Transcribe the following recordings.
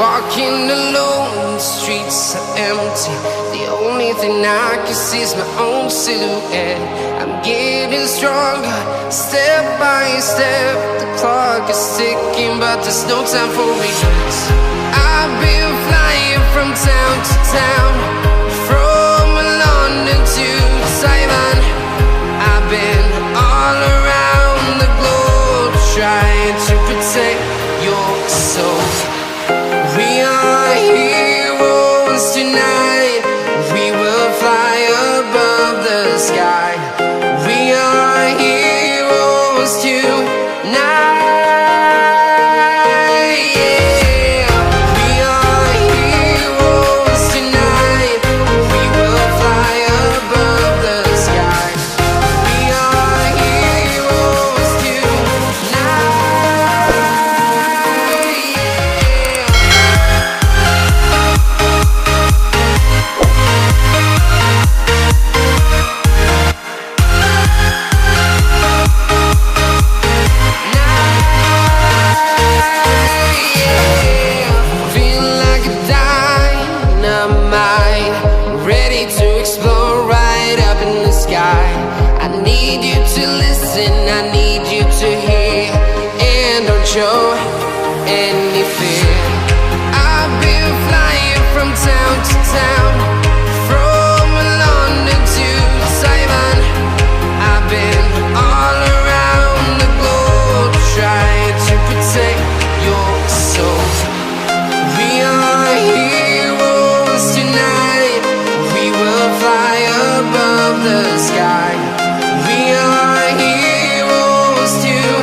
Walking alone, the streets are empty. The only thing I can see is my own silhouette. I'm getting stronger, step by step. The clock is ticking, but there's no time for regrets. I've been flying from town to town, from London to Taiwan. I've been all around the globe, trying to protect your soul. We are heroes tonight. We will fly above the sky. We are heroes tonight. Yeah. We are heroes tonight. We will fly above the sky. We are heroes tonight. Show any fear. I've been flying from town to town, from London to Taiwan. I've been all around the globe, trying to protect your soul. We are heroes tonight. We will fly above the sky. We are heroes tonight.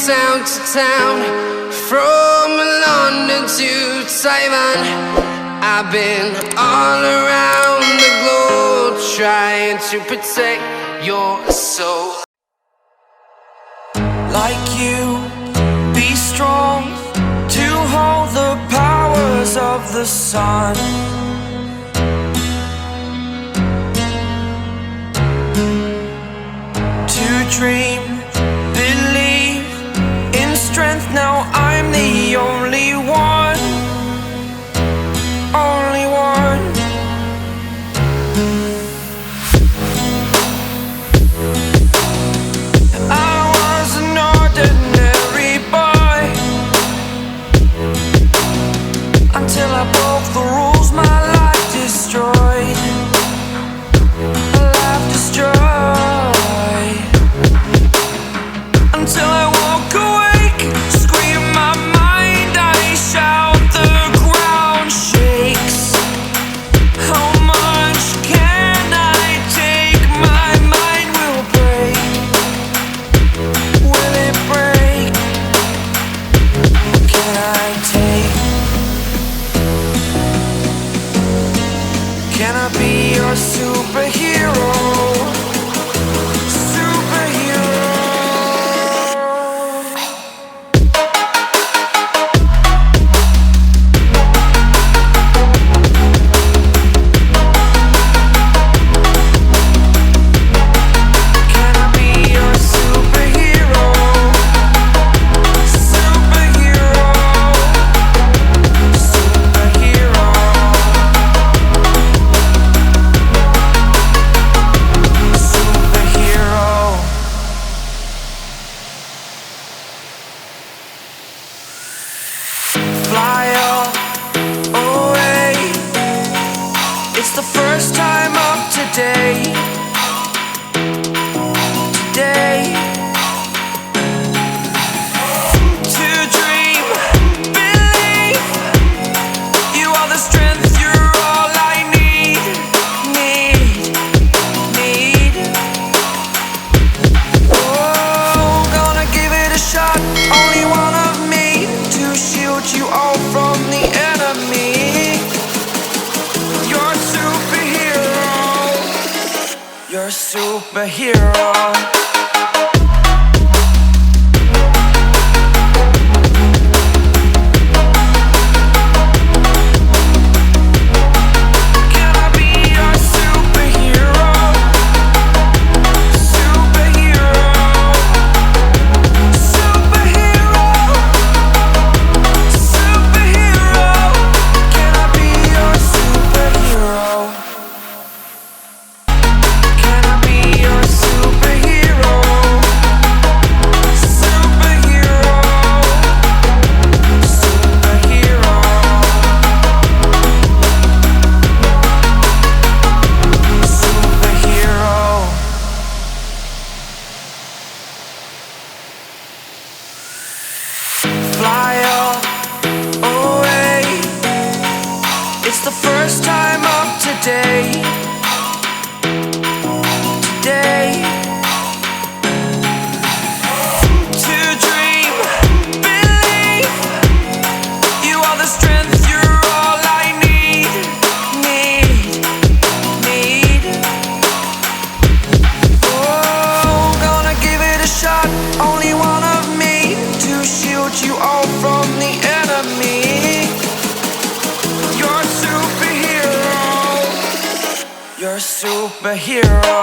Town to town, from London to Taiwan. I've been all around the globe, trying to protect your soul. Like you, be strong to hold the powers of the sun. To dream, believe in strength. Now I'm the only one, only one. I was an ordinary boy until I broke the rules. My life destroyed, a life destroyed. Fly away. It's the first time of today. To dream, believe. You are the strength, you're all I need. Oh, gonna give it a shot. Only one of me to shield you all from the enemy. You're a superhero. You're a superhero.